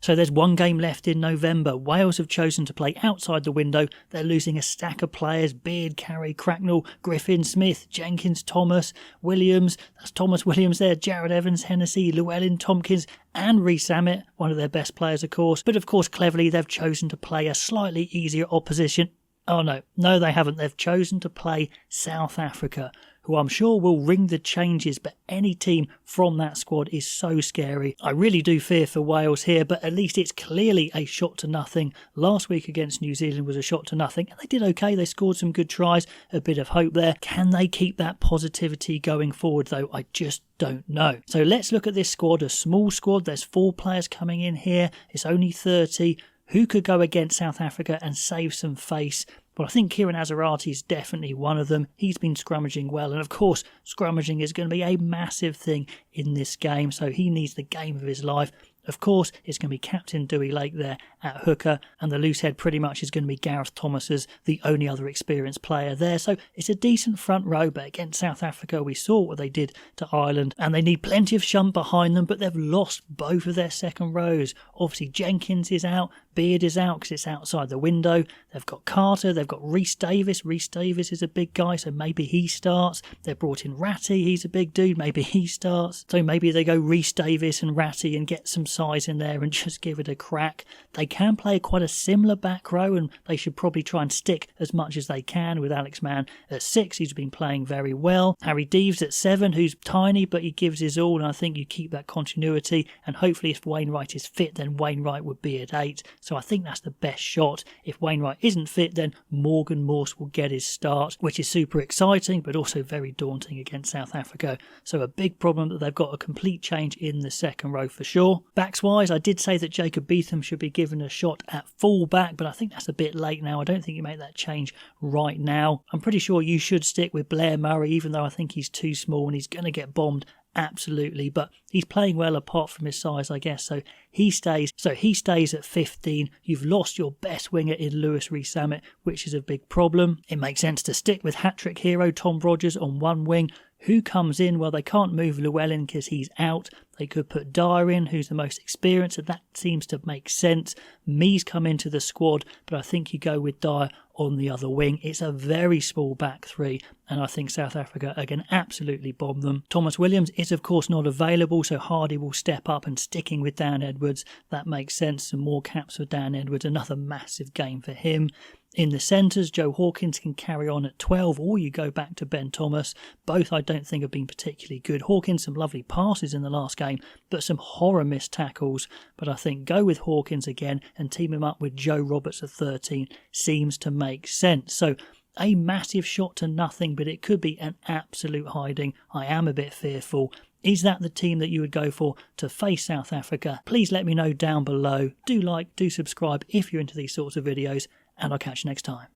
So there's one game left in November. Wales have chosen to play outside the window. They're losing a stack of players: Beard, Carey, Cracknell, Griffin, Smith, Jenkins, Thomas, Williams. That's Thomas Williams there, Jared Evans, Hennessy, Llewellyn, Tompkins and Rees-Zammit, one of their best players of course. But of course cleverly they've chosen to play a slightly easier opposition. Oh no they haven't. They've chosen to play South Africa, who I'm sure will ring the changes, but any team from that squad is so scary. I really do fear for Wales here, but at least it's clearly a shot to nothing. Last week against New Zealand was a shot to nothing, and they did okay. They scored some good tries, a bit of hope there. Can they keep that positivity going forward though? I just don't know. So let's look at this squad, a small squad. There's 4 players coming in here. It's only 30. Who could go against South Africa and save some face? Well, I think Kieran Azarati is definitely one of them. He's been scrummaging well, and of course, scrummaging is going to be a massive thing in this game, so he needs the game of his life. Of course, it's going to be Captain Dewey Lake there at hooker, and the loose head pretty much is going to be Gareth Thomas as the only other experienced player there. So it's a decent front row, but against South Africa, we saw what they did to Ireland, and they need plenty of shunt behind them, but they've lost both of their second rows. Obviously, Jenkins is out, Beard is out because it's outside the window. They've got Carter, they've got Rhys Davis. Rhys Davis is a big guy, so maybe he starts. They've brought in Ratty, he's a big dude, maybe he starts. So maybe they go Rhys Davis and Ratty and get some size in there and just give it a crack. They can play quite a similar back row, and they should probably try and stick as much as they can with Alex Mann at 6, who's been playing very well. Harry Deeves at 7, who's tiny, but he gives his all, and I think you keep that continuity, and hopefully if Wainwright is fit, then Wainwright would be at 8. So I think that's the best shot. If Wainwright isn't fit, then Morgan Morse will get his start, which is super exciting, but also very daunting against South Africa. So a big problem that they've got a complete change in the second row for sure. Backs wise, I did say that Jacob Beetham should be given a shot at full back, but I think that's a bit late now. I don't think you make that change right now. I'm pretty sure you should stick with Blair Murray, even though I think he's too small and he's going to get bombed. Absolutely, but he's playing well apart from his size, I guess, so he stays at 15. You've lost your best winger in Lewis Rees-Zammit, which is a big problem. It makes sense to stick with hat-trick hero Tom Rogers on one wing. Who comes in? Well, they can't move Llewellyn because he's out. They could put Dyer in, who's the most experienced, and that seems to make sense. Mee's come into the squad, but I think you go with Dyer on the other wing. It's a very small back three, and I think South Africa are going to absolutely bomb them. Thomas Williams is of course not available, so Hardy will step up, and sticking with Dan Edwards, that makes sense. Some more caps for Dan Edwards, another massive game for him. In the centres, Joe Hawkins can carry on at 12, or you go back to Ben Thomas. Both I don't think have been particularly good. Hawkins, some lovely passes in the last game, but some horror missed tackles. But I think go with Hawkins again and team him up with Joe Roberts at 13 seems to make sense. So a massive shot to nothing, but it could be an absolute hiding. I am a bit fearful. Is that the team that you would go for to face South Africa? Please let me know down below. Do like, do subscribe if you're into these sorts of videos, and I'll catch you next time.